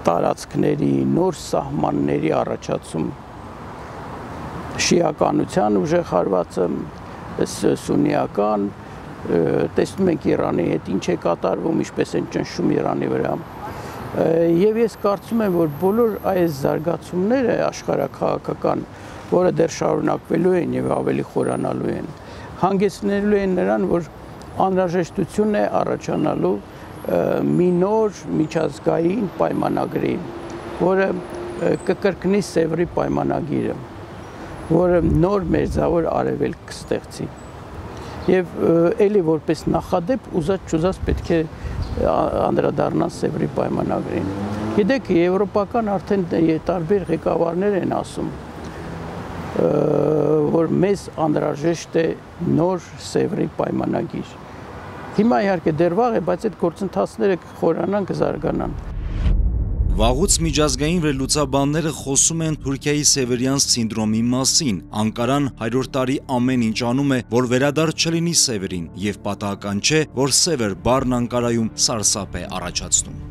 տարածքների, նոր սահմանների առաջացում։ Շիականության ուժեղ հարվածը, սուննիական, տեսնում ենք Իրանի հետ ինչ է կատարվում, ինչպես են ճնշում Իրանի վրա։ Եվ ես կարծում եմ, որ բոլոր այս զարգացումները աշխարհաքաղաքական, որը դեռ շարունակվելու են եւ ավելի խորանալու են, հանգեցնելու են նրան, որ անհրաժեշտություն է առաջանալու մի նոր միջազգային պայմանագրի, որը կկրկնի Սևրի պայմանագիրը, որը նոր մերձավոր արևելք կստեղծի։ Եվ էլի որպես նախադեպ ուզած պետք է անդրադառնան Սևրի պայմանագրին։ Գիտեք, եվրոպական արդեն տարբեր ղեկավարներ են ասում, որ մեզ անհրաժեշտ է նոր Սևրի պայմանագիր։ Հիմա իհարկե դեռ վաղ է, բայց այդ գործընթացները կխորանան, կզարգանան։ Վաղուց միջազգային վերլուծաբանները խոսում են Թուրքիայի Սևերյան սինդրոմի մասին։ Անկարան 100 տարի ամեն ինչ անում է, որ վերադարձ չլինի Սևերին, եւ պատահական չէ, որ Սևեր բառն Անկարայում սարսափ է առաջացնում։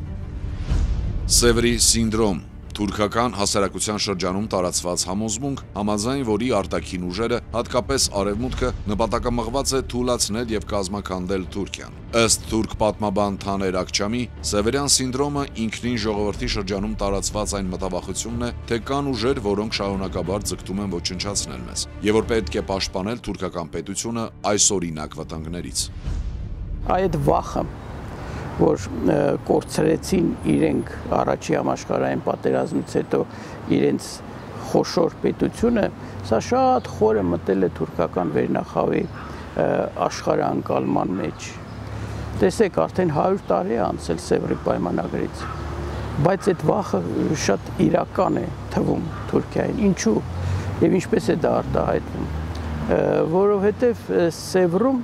Սևրի սինդրոմ, Թուրքական հասարակության շրջանում տարածված համոզմունք, համաձայն որի արտաքին ուժերը, հատկապես արևմուտքը, նպատակամղված է թուլացնել եւ կազմաքանդել Թուրքիան։ Ըստ թուրք պատմաբան Թաներ Ակչամի, Սևերյան սինդրոմը ինքնին ժողովրդի շրջանում տարածված այն մտավախությունն է, թե կան ուժեր, որոնք շարունակաբար ձգտում են ոչնչացնել մեզ, եւ որ պետք է պաշտպանել թուրքական պետությունը այսօրինակ վտանգներից։ Այդ վախը, որ կորցրեցին իրենք առաջի համաշխարհային պատերազմից հետո իրենց խոշոր պետությունը, սա շատ խորը մտել է թուրքական վերնախավի աշխարհանկալման մեջ։ Տեսեք, արդեն 100 տարի է անցել Սևրի պայմանագրից, բայց այդ վախը շատ իրական է թվում Թուրքիային։ Ինչու եւ ինչպես է դա արտահայտվում, որովհետեւ Սևրում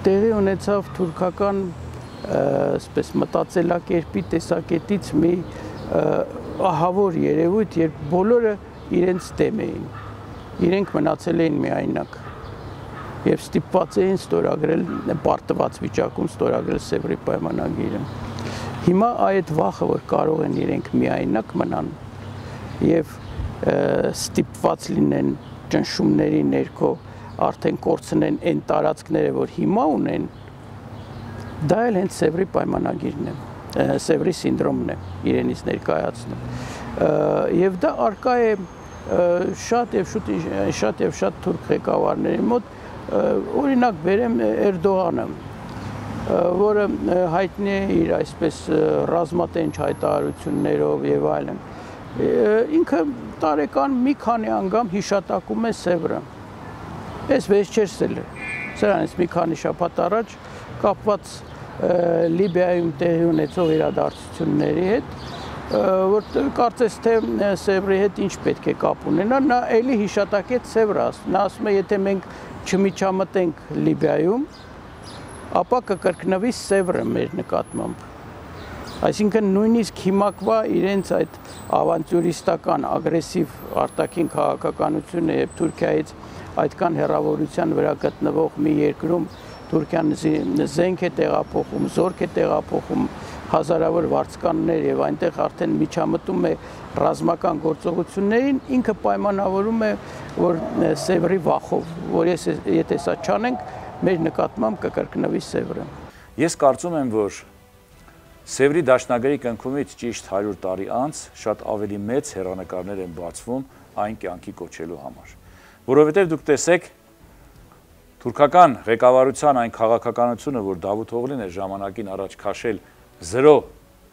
տեղի ունեցավ թուրքական այսպես մտածելակերպի տեսակետից մի ահավոր երևույթ, երբ բոլորը իրենց դեմ էին, իրենք մնացել էին միայնակ եւ ստիպված էին ստորագրել պարտված վիճակում ստորագրել Սևրի պայմանագիրը։ Հիմա այդ վախը, որ կարող են իրենք միայնակ մնան եւ ստիպված լինեն ճնշումների ներքո արդեն կորցնեն այն տարածքները, որ հիմա ունեն, դա էլ հենց Սևրի պայմանագիրն է, Սևրի սինդրոմն է իրենից ներկայացնում։ Եվ դա արկա է շատ եւ շատ թուրք ղեկավարների մոտ, օրինակ բերեմ Էրդողանը, որը հայտնի է իր այսպես ռազմատենչ հայտարարություններով եւ այլն։ Ինքը տարեկան մի քանի անգամ հիշատակում է Սևրը։ Այս վերջերս էլ սրանից մի քանի շաբաթ առաջ կապված Լիբիայում տեղի ունեցող իրադարձությունների հետ, որ կարծես թե Սևրի հետ ինչ պետք է կապ ունենա, նա էլի հիշատակեց Սևրը, նա ասում է, եթե մենք չմիջամտենք Լիբիայում, ապա կկրկնվի Սևրը մեր նկատմամբ։ Այսինքն նույնիսկ հիմակվա իրենց այդ ավանտյուրիստական, ագրեսիվ արտաքին քաղաքականությունը եւ Թուրքիայից այդքան հեռավորության վրա գտնվող մի երկրում Թուրքիան զենք է տեղափոխում, զորք է տեղափոխում, հազարավոր վարձկաններ եւ այնտեղ արդեն միջամտում է ռազմական գործողություններին, ինքը պայմանավորում է, որ Սևրի վախով, որ եթե սա չանենք, մեր նկատմամբ կկրկնվի Սևրը։ Ես կարծում եմ, որ Սևրի դաշնագրի կնքումից ճիշտ 100 տարի անց շատ ավելի մեծ հեռանկարներ են բացվում այն կյանքի կոչելու համար, որովհետեւ դուք տեսեք թուրքական ղեկավարության այն քաղաքականությունը, որ Դավութ Օղլին էր ժամանակին առաջ քաշել 0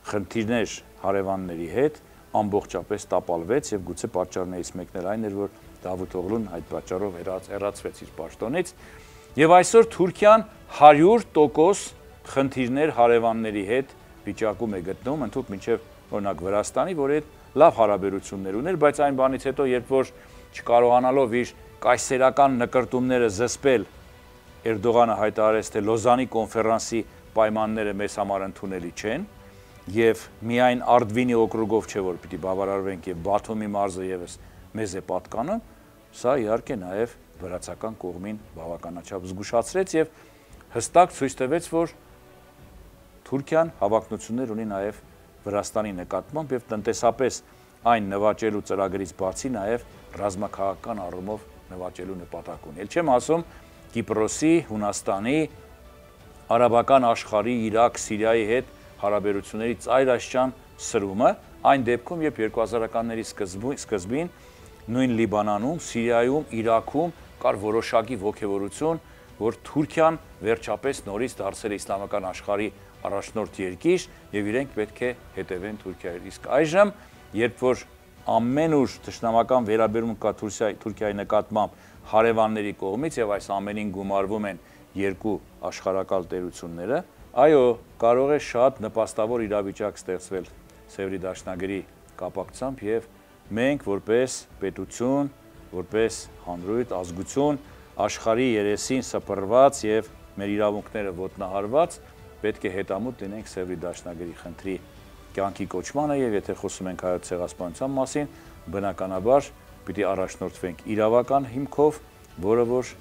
խնդիրներ հարևանների հետ, ամբողջապես տապալվեց եւ գուցե պատճառներից մեկն էլ այն էր, որ Դավութ Օղլուն այդ պատճառով հեռացվեց իր պաշտոնից, եւ այսօր Թուրքիան 100% խնդիրներ հարևանների հետ վիճակում է գտնվում, ընդհանուր մինչեւ օրինակ Վրաստանի, որ այդ լավ հարաբերություններ ուներ, բայց այն բանից հետո, երբ որ չկարողանալով իր կայսերական նկրտումները զսպել, Էրդողանը հայտարարեց, թե Լոզանի կոնֆերանսի պայմանները մեզ համար ընդունելի չեն, եւ միայն Արդվինի օկրուգով չէ, որ պիտի բավարարվենք եւ Բաթումի մարզը եւս մեզ է պատկանում, սա իհարկե նաեւ վրացական կողմին բավականաչափ զգուշացրեց եւ հստակ ցույց տվեց, որ Թուրքիան հավակնություններ ունի նաեւ Վրաստանի նկատմամբ եւ տնտեսապես այն նվաճելու ծրագրից բացի նաեւ ռազմաքաղաքական առումով նվաճելու նպատակ ունի։ Էլ չեմ ասում Կիպրոսի, Հունաստանի, արաբական աշխարհի, Իրաք, Սիրիայի հետ հարաբերությունների ծայրաշճան սրումը, այն դեպքում, երբ 2000-ականների սկզբին նույն Լիբանանում, Սիրիայում, Իրաքում կար որոշակի ոգևորություն, որ Թուրքիան վերջապես նորից դարձել է իսլամական աշխարհի առաջնորդ երկիր եւ իրենք պետք է հետևեն Թուրքիային։ Իսկ այժմ, երբ որ ամենուր թշնամական վերաբերմունք կա Թուրքիայի նկատմամբ հարևանների կողմից եւ այս ամենին գումարվում են երկու աշխարհակալ տերությունները, այո, կարող է շատ նպաստավոր իրավիճակ ստեղծվել Սևրի դաշնագրի կապակցությամբ եւ մենք որպես պետություն, որպես հանրույթ, ազգություն, աշխարհի երեսին սփռված եւ մեր իրավունքները ոտնահարված պետք է հետամուտ լինենք Սևրի դաշնագրի խնդրի կյանքի կոչմանը եւ եթե խոսում ենք հայոց ցեղասպանության մասին, բնականաբար պիտի առաջնորդվենք իրավական հիմքով, որը որ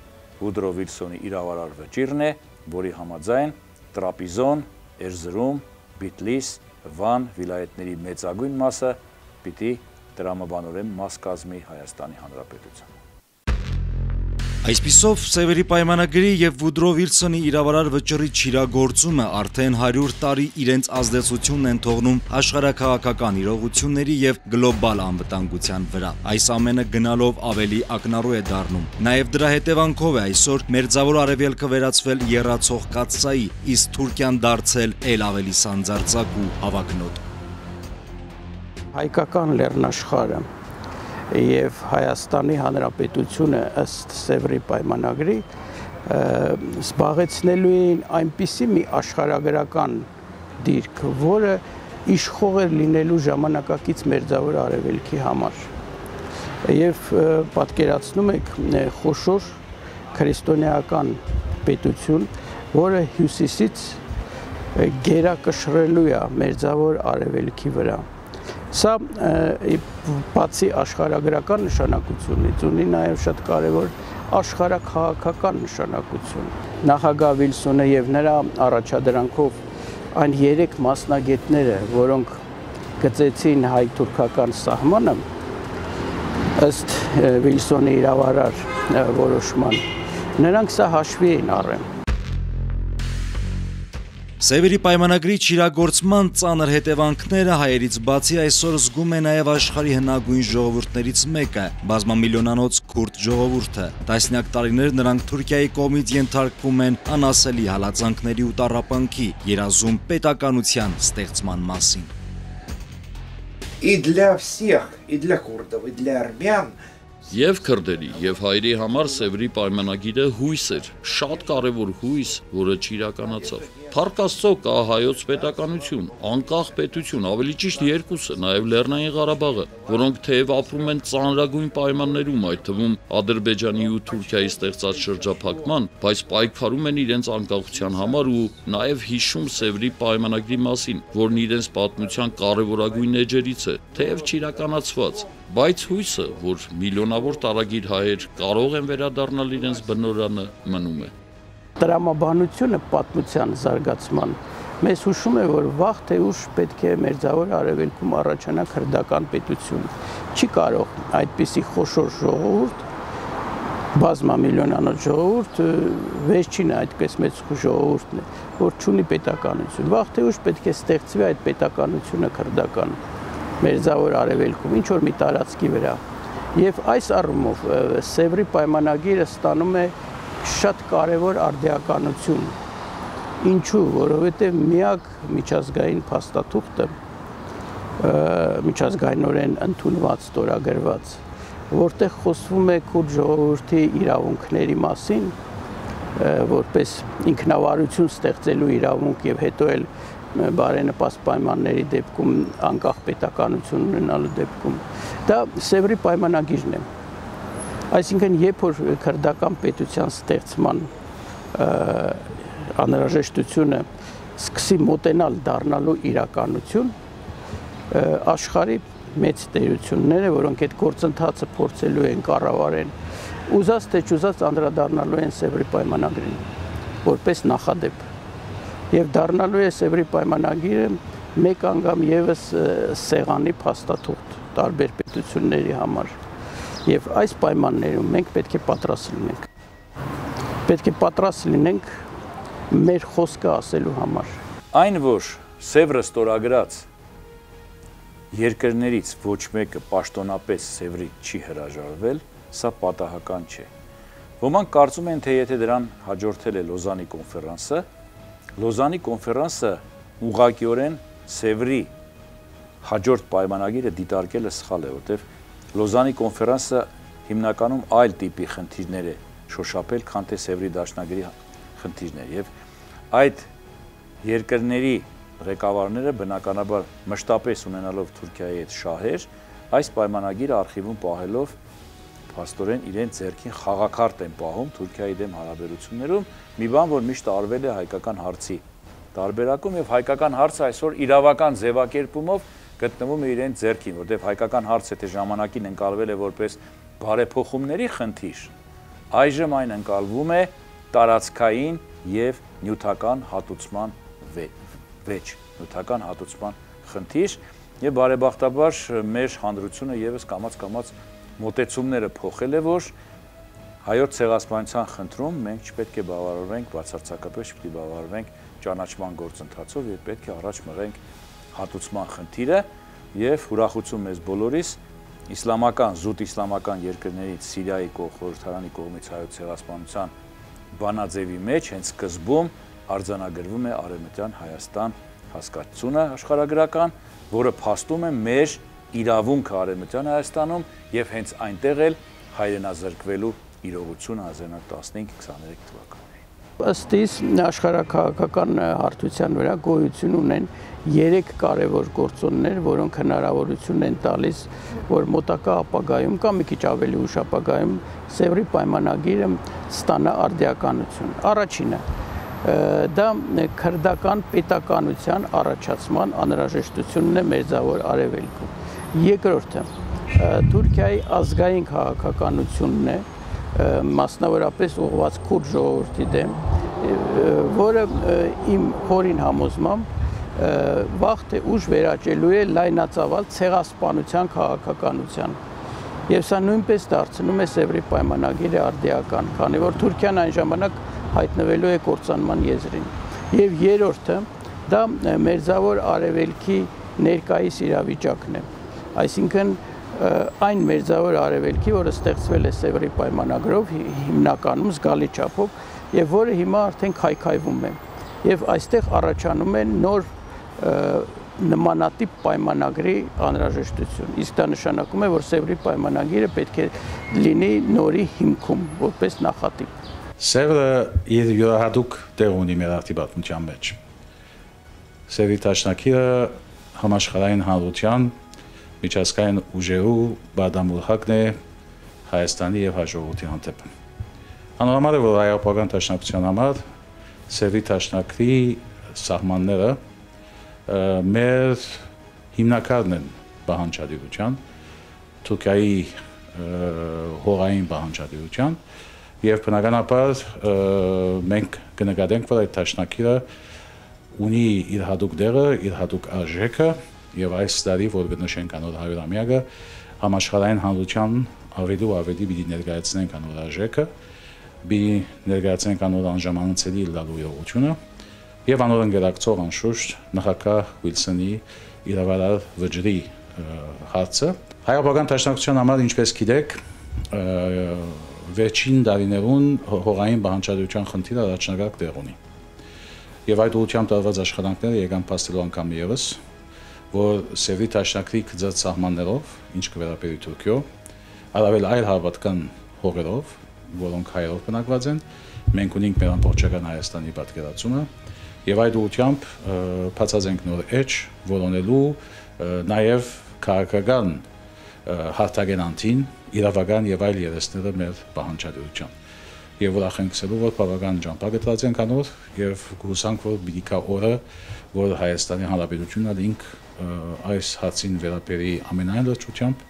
Վուդրո Վիլսոնի իրավարար վճիռն է, որի համաձայն Տրապիզոն, Էրզրում, Բիթլիս, Վան վիլայեթների մեծագույն մասը պիտի տրամաբանորեն մաս կազմի Հայաստանի Հանրապետության։ Այսպիսով Սևերի պայմանագրի եւ Վուդրո Վիլսոնի իրավարար վճռի չիրագործումը արդեն 100 տարի իրենց ազդեցությունն են թողնում աշխարհաքաղաքական իրողությունների եւ գլոբալ անվտանգության վրա։ Այս ամենը գնալով ավելի ակնառու է դառնում։ Նաեւ դրա հետևանքով է այսօր Մերձավոր Արևելքը վերածվել եռացող կաթսայի, իսկ Թուրքիան դարձել ել ավելի սանձարձակ ու հավակնոտ։ Հայկական լեռնաշխարհը եւ Հայաստանի Հանրապետությունը ըստ Սևրի պայմանագրի զբաղեցնելու էին այնպիսի մի աշխարհագրական դիրք, որը իշխող էր լինելու ժամանակակից Մերձավոր Արևելքի համար։ Եվ պատկերացնում եք խոշոր քրիստոնեական պետություն, որը հյուսիսից գերակշռելու է Մերձավոր Արևելքի վրա։ Սա բացի աշխարհագրական նշանակությունից ունի նաև շատ կարևոր աշխարհաքաղաքական նշանակություն։ Նախագահ Վիլսոնը եւ նրա առաջադրանքով այն 3 մասնագետները, որոնք գծեցին հայ-թուրքական սահմանը, ըստ Վիլսոնի իրավարար որոշման, նրանք սա հաշվի էին առել։ Սևերի պայմանագրի չիրագործման ծանր հետևանքները հայերից բացի այսօր զգում է նաև աշխարհի հնագույն ժողովուրդներից մեկը՝ բազմամիլիոնանոց քուրդ ժողովուրդը։ Տասնյակ տարիներ նրանք Թուրքիայի կողմից ենթարկվում են անասելի հալածանքների ու տառապանքի, երազում պետականության ստեղծման մասին։ И для всех, и для курдов, и для армян Եվ քրդերի, եւ հայերի համար Սևրի պայմանագիրը հույս էր, շատ կարևոր հույս, որը չիրականացավ։ Փառք Աստծո կա հայոց պետականություն, անկախ պետություն, ավելի ճիշտ երկուսը, նաեւ Լեռնային Ղարաբաղը, որոնք թեև ապրում են ծանրագույն պայմաններում, այդ թվում Ադրբեջանի ու Թուրքիայի ստեղծած շրջափակման, բայց պայքարում են իրենց անկախության համար ու նաեւ հիշում Սևրի պայմանագրի մասին, որն իրենց պատմության կարևորագույն էջերից է, թեև չիրականացված, բայց հույսը, որ միլիոնավոր տարագիր հայեր կարող են վերադառնալ իրենց բնօրանը, մնում է։ Տրամաբանությունը պատմության զարգացման մեզ հուշում է, որ վաղ թե ուշ պետք է Մերձավոր Արևելքում առաջանա քրդական պետություն։ Չի կարող այդպիսի խոշոր ժողովուրդ, բազմամիլիոնանոց ժողովուրդ, վերջինը այդպես մեծ ժողովուրդն է, որ չունի պետականություն։ Վաղ թե ուշ պետք է ստեղծվի այդ պետականությունը քրդական Մերձավոր Արևելքում, ինչ որ մի տարածքի վրա։ Եվ այս առումով Սևրի պայմանագիրը ստանում է շատ կարևոր արդիականություն։ Ինչու, որովհետև միակ միջազգային փաստաթուղթը, միջազգայինորեն ընդունված, ստորագրված, որտեղ խոսվում է քուրդ ժողովրդի իրավունքների մասին, որպես ինքնավարություն ստեղծելու իրավունք եւ հետո էլ բարենպաստ պայմանների դեպքում անկախ պետականություն ունենալու դեպքում, դա Սևրի պայմանագիրն է։ Այսինքն, երբ որ քրդական պետության ստեղծման անհրաժեշտությունը սկսի մոտենալ դառնալու իրականություն, աշխարհի մեծ տերությունները, որոնք այդ գործընթացը փորձելու են կառավարեն, ուզած թե չուզած անդրադառնալու են Սևրի պայմանագրին, որպես նախադեպ։ Եվ դառնալու է Սևրի պայմանագիրը մեկ անգամ եւս սեղանի փաստաթուղթ տարբեր պետությունների համար։ Եվ այս պայմաններում մենք պետք է պատրաստ լինենք։ Պետք է պատրաստ լինենք մեր խոսքը ասելու համար։ Այն, որ Սևրը ստորագրած երկրներից ոչ մեկը պաշտոնապես Սևրի չի հրաժարվել, սա պատահական չէ։ Ոմանք կարծում են, թե եթե դրան հաջորդել է Լոզանի կոնֆերանսը, Լոզանի կոնֆերանսը ուղղակիորեն Սևրի հաջորդ պայմանագիրը դիտարկելը սխալ է, որտեղ Լոզանի կոնֆերանսը հիմնականում այլ տիպի խնդիրներ է շոշափել, քան թե Սևրի դաշնագրի խնդիրներ, եւ այդ երկրների ղեկավարները բնականաբար մշտապես ունենալով Թուրքիայի հետ շահեր, այս պայմանագիրը արխիվում պահելով փաստորեն իրենց ձեռքին խաղակարտ են պահում Թուրքիայի դեմ հարաբերություններում, մի բան, որ միշտ արվել է հայկական հարցի տարբերակում, եւ հայկական հարցը այսօր իրավական ձևակերպումով գտնվում է իրենց ձեռքին, որտեղ հայկական հարցը թե ժամանակին ընկալվել է որպես բարեփոխումների խնդիր, այժմ այն ընկալվում է տարածքային եւ նյութական հատուցման վեճ, նյութական հատուցման խնդիր, եւ բարեբախտաբար մեր հանրությունը եւս կամաց-կամաց մոտեցումները փոխել է, որ հայոց ցեղասպանության խնդրում մենք չպետք է բավարարվենք բացարձակապես, չպետք է բավարարվենք ճանաչման գործընթացով եւ պետք է առաջ մղենք հատուցման խնդիրը եւ ուրախություն մեզ բոլորիս զուտ իսլամական երկրներից Սիրիայի խորհրդարանի կողմից հայոց ցեղասպանության բանաձևի մեջ հենց սկզբում արձանագրվում է Արևմտյան Հայաստան հասկացությունը աշխարհագրական, որը փաստում է մեր իրավունքը Արևմտյան Հայաստանում եւ հենց այնտեղ էլ հայրենազրկվելու իրողությունը 1915-23 թվականներին։ Ըստ իս աշխարհաքաղաքական հարթության վրա գոյություն ունեն 3 կարևոր գործոններ, որոնք հնարավորություն են տալիս, որ մոտակա ապագայում կամ մի քիչ ավելի ուշ ապագայում Սևրի պայմանագիրը ստանա արդիականություն։ Առաջինը դա քրդական պետականության առաջացման անհրաժեշտությունն է Մերձավոր Արևելքում։ Երկրորդը Թուրքիայի ազգային քաղաքականությունն է, մասնավորապես ուղղված քուրդ ժողովրդի դեմ, որը իմ խորին համոզմամբ վաղ թե ուշ վերաճելու է լայնածավալ ցեղասպանության քաղաքականության։ Եվ սա նույնպես դարձնում է Սևրի պայմանագիրը արդիական, քանի որ Թուրքիան այն ժամանակ հայտնվելու է կործանման եզրին։ Եվ երրորդը դա Մերձավոր Արևելքի ներկայիս իրավիճակն է։ Այսինքն այն Մերձավոր Արևելքի, որը ստեղծվել է Սևրի պայմանագրով հիմնականում զգալի չափով եւ որը հիմա արդեն քայքայվում է։ Եվ այստեղ առաջանում է նոր նմանատիպ պայմանագրի անհրաժեշտություն։ Իսկ դա նշանակում է, որ Սևրի պայմանագիրը պետք է լինի նորի հիմքում, որպես նախատիպ։ Սևրը իր յուրահատուկ տեղ ունի մեր արդի պատմության մեջ։ Սևրի դաշնակիրը համաշխարհային հանրության միջազգային ուժերու բարդամուրհակն է Հայաստանի եւ հաջողության հանդեպ։ Անորոշ է, որ հայապական դաշնակցության համար Սևրի դաշնակրի սահմանները մեր հիմնակարն են պահանջատիրության, Թուրքիայի հողային պահանջատիրության եւ բնականաբար մենք կնկատենք, որ այդ դաշնակիրը ունի իր հատուկ դերը, իր հատուկ արժեքը եւ այս տարի, որ կնշենք անոր 100-ամյակը, համաշխարհային հանրության ավելի ու ավելի պիտի ներկայացնենք անոր արժեքը, պիտի ներկայացնենք անոր անժամանացելի լալու իրողությունը եւ անոր ընկերակցող անշուշտ նախագահ Ուիլսոնի իրավարար վճռի հարցը։ Հայապական դաշնակցության համար, ինչպես գիտեք, վերջին տարիներուն հողային պահանջատիրության խնդիրը առաջնագակ տեղ ունի։ Եվ այդ ուղղությամբ տարված աշխատանքները եկան փաստելու անգամ եւս, որ Սևրի դաշնակրի գծած սահմաններով, ինչ կվերապերի Թուրքիո, առավել այլ հարաբերական հողերով, որոնք հայերով բնակված են, մենք ունենք մեր ամբողջական Հայաստանի պատկերացումը, եւ այդ ուղղությամբ բացած ենք նոր էջ, որոնելու նաեւ քաղաքական հարթագենանտին իրավական եւ այլ երեսները մեր պահանջատիրության։ Եվ ուրախ ենք ասելու, որ բավական ճամփա գտած ենք անոր եւ հուսանք, որ պիտի կա օրը, որ Հայաստանի Հանրապետությունն ինք այս հարցին վերաբերի ամենայն լրջությամբ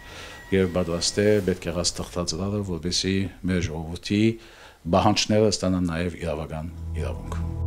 եւ պատրաստ է պետք է հաստատածը, որպեսզի մեր ժողովրդի պահանջները ստանան նաեւ իրավական իրավունք։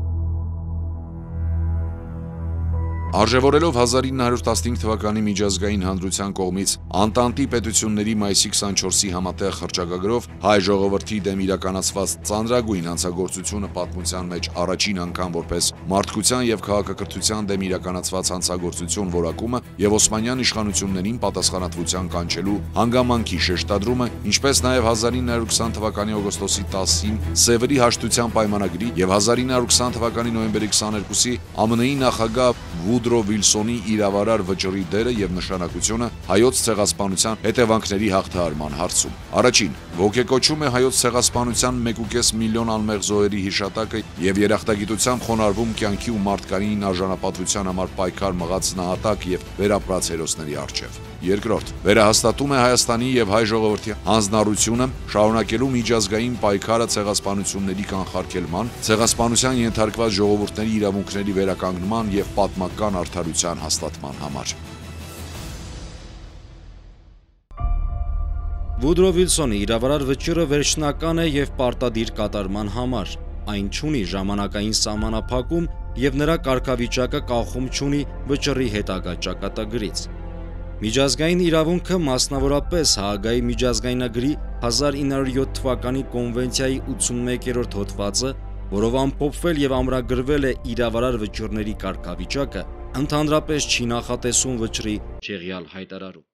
Արժևորելով 1915 թվականի միջազգային հանրության կողմից Անտանտի պետությունների մայիսի 24-ի համատեղ հռչակագրով հայ ժողովրդի դեմ իրականացված ծանրագույն հանցագործությունը պատմության մեջ առաջին անգամ որպես մարդկության եւ քաղաքակրթության դեմ իրականացված հանցագործություն որակումը եւ Օսմանյան իշխանություններին պատասխանատվության կանչելու հանգամանքի շեշտադրումը, ինչպես նաեւ 1920 թվականի օգոստոսի 10-ին Սևրի հաշտության պայմանագրի եւ 1920 թվականի նոյեմբերի 22-ի ԱՄՆ-ի նախագահ Վուդրո Վիլսոնի իրավարար վճռի դերը եւ նշանակությունը հայոց ցեղասպանության հետևանքների հաղթահարման հարցում։ Առաջին, ոգեկոչում է հայոց ցեղասպանության 1.5 միլիոն անմեղ զոհերի հիշատակը եւ երախտագիտությամբ խոնարհվում կյանքի ու մարդկային արժանապատվության համար պայքար մղած նահատակ եւ վերապրած հերոսների առջեւ։ Երկրորդ, վերահաստատում է Հայաստանի եւ հայ ժողովրդի հանձնառությունը շարունակելու միջազգային պայքարը ցեղասպանությունների կանխարգելման, ցեղասպանության ենթարկված ժողովուրդների իրավունքների վերականգնման եւ պատմական արդարության հաստատման համար։ Վուդրո Վիլսոնի իրավարար վճիռը վերջնական է եւ պարտադիր կատարման համար։ Այն չունի ժամանակային սահմանափակում եւ նրա կարգավիճակը կախում չունի վճռի հետագա ճակատագրից։ Միջազգային իրավունքը մասնավորապես Հաագայի միջազգայնագրի 1907 թվականի կոնվենցիայի 81-րդ հոդվածը, որով ամփոփվել եւ ամրագրվել է իրավարար վճիռների կարգավիճակը, ընդհանրապես չի նախատեսում վճռի չեղյալ հայտարարում։